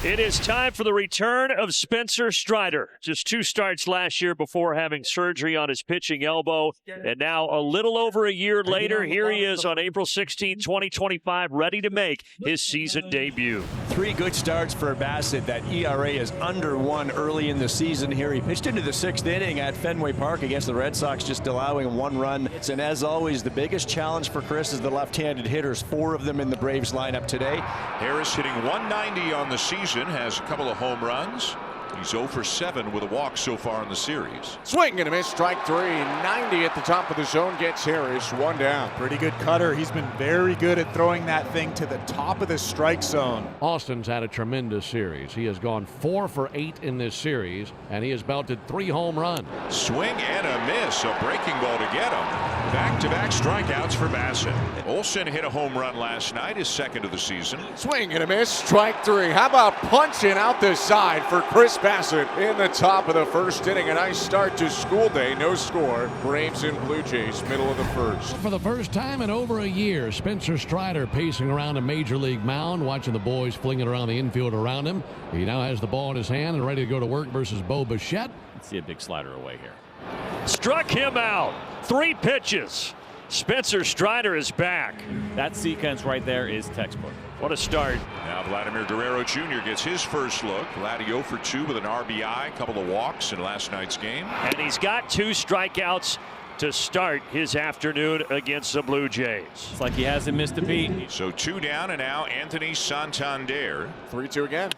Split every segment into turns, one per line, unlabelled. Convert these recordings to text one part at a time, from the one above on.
It is time for the return of Spencer Strider. Just 2 starts last year before having surgery on his pitching elbow. And now a little over a year later, here he is on April 16, 2025, ready to make his season debut.
3 good starts for Bassitt. That ERA is under 1 early in the season here. He pitched into the 6th inning at Fenway Park against the Red Sox, just allowing 1 run. And as always, the biggest challenge for Chris is the left-handed hitters. 4 of them in the Braves lineup today.
Harris hitting 190 on the season. Has a couple of home runs. He's 0 for 7 with a walk so far in the series.
Swing and a miss, strike 3. 90 at the top of the zone gets Harris, 1 down.
Pretty good cutter. He's been very good at throwing that thing to the top of the strike zone.
Austin's had a tremendous series. He has gone 4 for 8 in this series, and he has belted 3 home runs.
Swing and a miss, a breaking ball to get him. Back-to-back strikeouts for Bassitt. Olsen hit a home run last night, his 2nd of the season.
Swing and a miss, strike 3. How about punching out the side for Chris Bassitt in the top of the 1st inning? A nice start to school day. No score. Braves and Blue Jays, middle of the 1st.
For the first time in over a year, Spencer Strider pacing around a major league mound, watching the boys flinging around the infield around him. He now has the ball in his hand and ready to go to work versus Bassitt.
Let's see a big slider away here.
Struck him out. 3 pitches. Spencer Strider is back.
That sequence right there is textbook.
What a start.
Now Vladimir Guerrero Jr. gets his first look. Vladdy 0 for 2 with an RBI, a couple of walks in last night's game.
And he's got 2 strikeouts to start his afternoon against the Blue Jays.
It's like he hasn't missed a beat.
So 2 down, and now Anthony Santander.
3-2 again.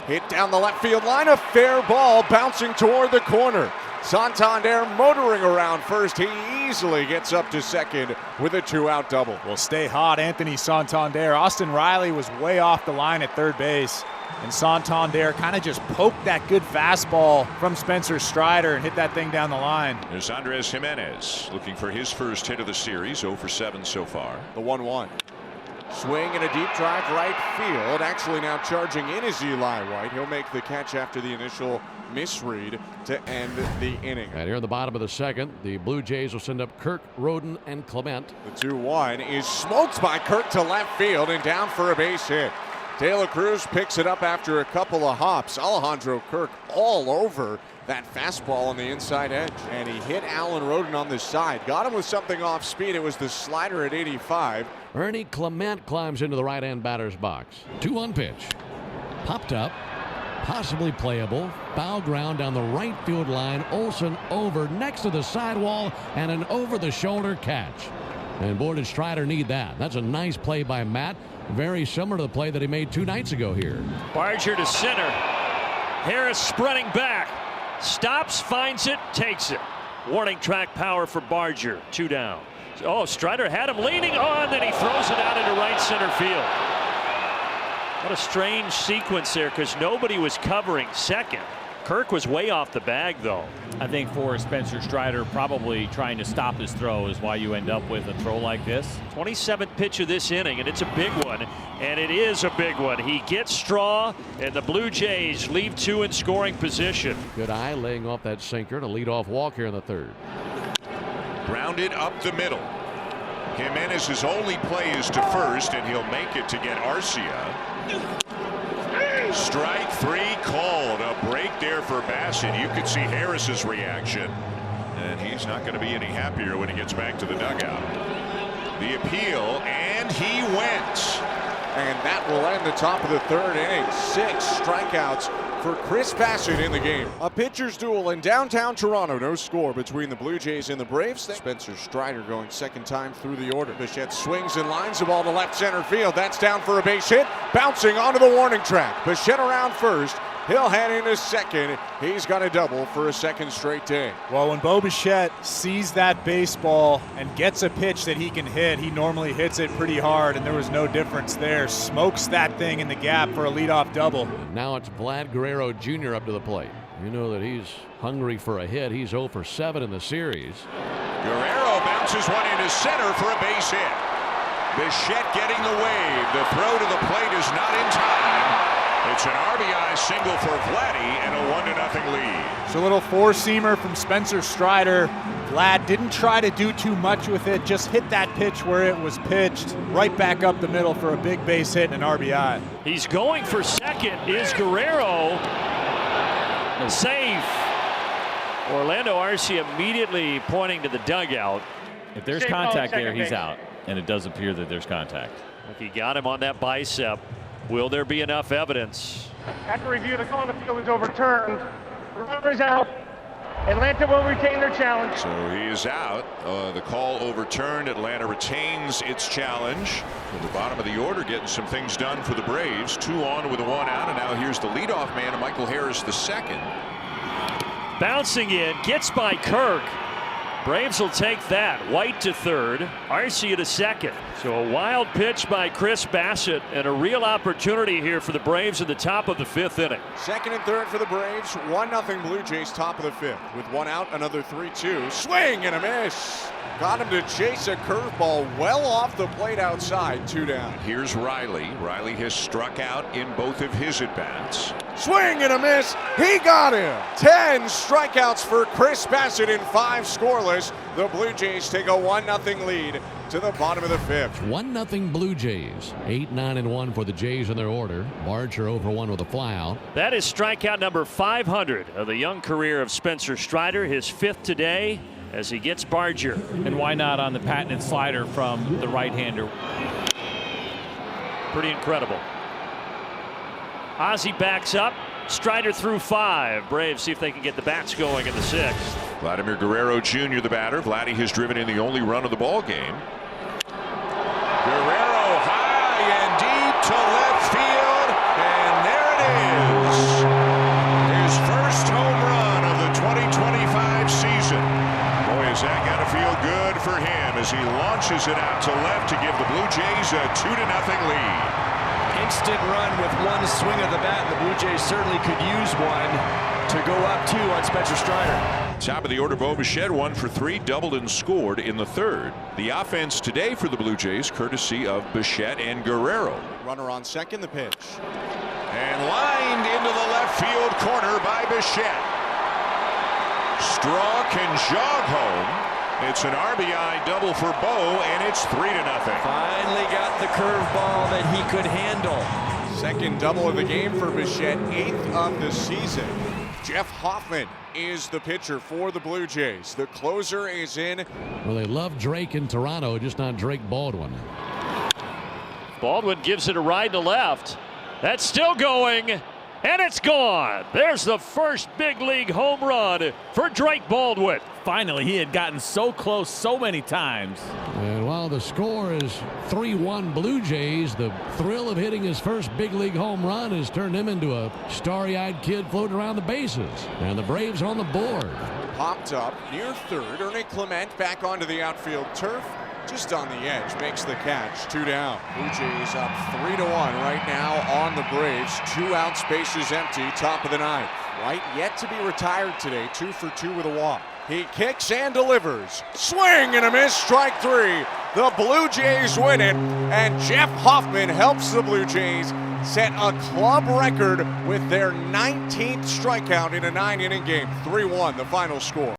Hit down the left field line. A fair ball bouncing toward the corner. Santander motoring around first. He easily gets up to second with a 2-out double.
Well, stay hot, Anthony Santander. Austin Riley was way off the line at third base. And Santander kind of just poked that good fastball from Spencer Strider and hit that thing down the line.
There's Andres Jimenez looking for his first hit of the series. 0 for 7 so far.
The 1-1. Swing and a deep drive right field. Actually now charging in is Eli White. He'll make the catch after the initial misread to end the inning.
And here in the bottom of the 2nd, the Blue Jays will send up Kirk, Roden, and Clement.
The 2-1 is smoked by Kirk to left field and down for a base hit. De La Cruz picks it up after a couple of hops. Alejandro Kirk all over that fastball on the inside edge. And he hit Alan Roden on the side. Got him with something off speed. It was the slider at 85.
Ernie Clement climbs into the right-hand batter's box. 2-1 pitch. Popped up. Possibly playable. Foul ground down the right field line. Olsen over next to the sidewall and an over-the-shoulder catch. And boy, did Strider need that. That's a nice play by Matt. Very similar to the play that he made 2 nights ago here.
Barger to center. Harris spreading back. Stops, finds it, takes it. Warning track power for Barger. 2 down. Oh, Strider had him leaning on, then he throws it out into right center field. What a strange sequence there because nobody was covering second. Kirk was way off the bag, though.
I think for Spencer Strider, probably trying to stop his throw is why you end up with a throw like this.
27th pitch of this inning, and it's a big one. And it is a big one. He gets Straw, and the Blue Jays leave 2 in scoring position.
Good eye laying off that sinker to lead off walk here in the 3rd.
Grounded up the middle. Jimenez's only play is to first, and he'll make it to get Arcia. Strike 3 called. A break there for Bassitt. You could see Harris's reaction, and he's not going to be any happier when he gets back to the dugout. The appeal, and he went.
And that will end the top of the 3rd inning. 6 strikeouts for Chris Bassitt in the game. A pitcher's duel in downtown Toronto. No score between the Blue Jays and the Braves. Spencer Strider going 2nd time through the order. Bassitt swings and lines the ball to left center field. That's down for a base hit. Bouncing onto the warning track. Bassitt around first. He'll head into second. He's got a double for a 2nd straight day.
Well, when Bassitt sees that baseball and gets a pitch that he can hit, he normally hits it pretty hard, and there was no difference there. Smokes that thing in the gap for a leadoff double.
And now it's Vlad Guerrero Jr. up to the plate. You know that he's hungry for a hit. He's 0 for 7 in the series.
Guerrero bounces one into center for a base hit. Bassitt getting the wave. The throw to the plate is not in time. It's an RBI RBI single for Vladdy and a 1-0 lead.
So a little four-seamer from Spencer Strider. Vlad didn't try to do too much with it, just hit that pitch where it was pitched, right back up the middle for a big base hit and an RBI.
He's going for second. Is Guerrero safe? Orlando Arcia immediately pointing to the dugout.
If there's contact there, he's out. And it does appear that there's contact.
If he got him on that bicep, will there be enough evidence?
After review, the call on the field is overturned. The runner is out. Atlanta will retain their challenge.
So he is out. The call overturned. Atlanta retains its challenge. At the bottom of the order, getting some things done for the Braves. 2 on with a 1 out, and now here's the leadoff man, Michael Harris, the second.
Bouncing in, gets by Kirk. Braves will take that. White to third, Arcia to second. So a wild pitch by Chris Bassitt and a real opportunity here for the Braves at the top of the 5th inning.
Second and third for the Braves. 1-0 Blue Jays, top of the 5th. With 1 out, another 3-2. Swing and a miss. Got him to chase a curveball well off the plate outside. 2 down.
Here's Riley. Riley has struck out in both of his at-bats.
Swing and a miss. He got him. 10 strikeouts for Chris Bassitt in 5 scoreless. The Blue Jays take a 1-0 lead to the bottom of the 5th.
1-0 Blue Jays. 8-9-1 for the Jays in their order. Barger 0-for-1 with a flyout.
That is strikeout number 500 of the young career of Spencer Strider, his 5th today as he gets Barger.
And why not on the patented slider from the right-hander?
Pretty incredible. Ozzie backs up. Strider through 5. Braves see if they can get the bats going in the 6th.
Vladimir Guerrero Jr. the batter. Vladdy has driven in the only run of the ball game. Guerrero high and deep to left field, and there it is. His first home run of the 2025 season. Boy, is that got to feel good for him as he launches it out to left to give the Blue Jays a 2-0 lead.
Instant run with one swing of the bat. The Blue Jays certainly could use one to go up 2 on Spencer Strider.
Top of the order, Bo Bichette 1 for 3, doubled and scored in the 3rd. The offense today for the Blue Jays, courtesy of Bichette and Guerrero.
Runner on second, the pitch.
And lined into the left field corner by Bichette. Straw can jog home. It's an RBI double for Bo, and it's 3-0.
Finally got the curveball that he could handle.
Second double of the game for Bichette, 8th of the season. Jeff Hoffman is the pitcher for the Blue Jays. The closer is in.
Well, they love Drake in Toronto, just not Drake Baldwin.
Baldwin gives it a ride to left. That's still going, and it's gone. There's the first big league home run for Drake Baldwin.
Finally, he had gotten so close so many times.
And while the score is 3-1 Blue Jays, the thrill of hitting his first big league home run has turned him into a starry-eyed kid floating around the bases. And the Braves on the board.
Popped up near third. Ernie Clement back onto the outfield turf. Just on the edge, makes the catch. 2 down. Blue Jays up 3-1 right now on the Braves. 2 outs, bases empty, top of the 9th. White yet to be retired today, 2 for 2 with a walk. He kicks and delivers. Swing and a miss, strike 3. The Blue Jays win it, and Jeff Hoffman helps the Blue Jays set a club record with their 19th strikeout in a 9-inning game. 3-1 the final score.